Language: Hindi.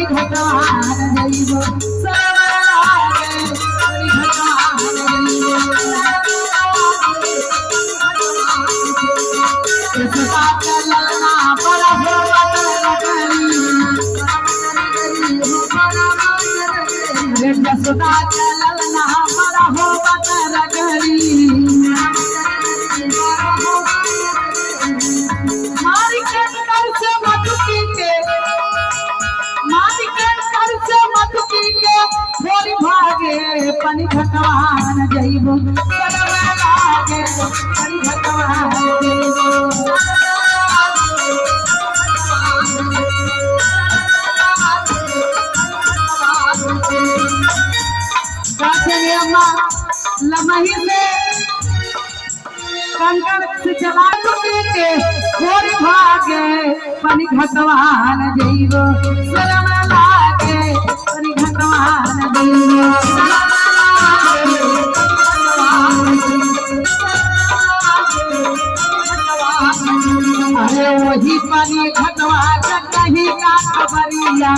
परी भगवान जइबो सरवा लागे परी भगवान जइबो इसका चलना बड़ा होवत लगरी इसका चलना बड़ा होवत लगरी मारी के कर से मत पी के थोड़ी भागे पनी भगवान जइबो सरवा लागे पनी भगवान जइबो लमही से कंकड़ से चला के थोड़ी भागे पनी भगवान जइबो सरवा लागे पनी भगवान जइबो अरे वही पनी भगवान कहीं का खबरिया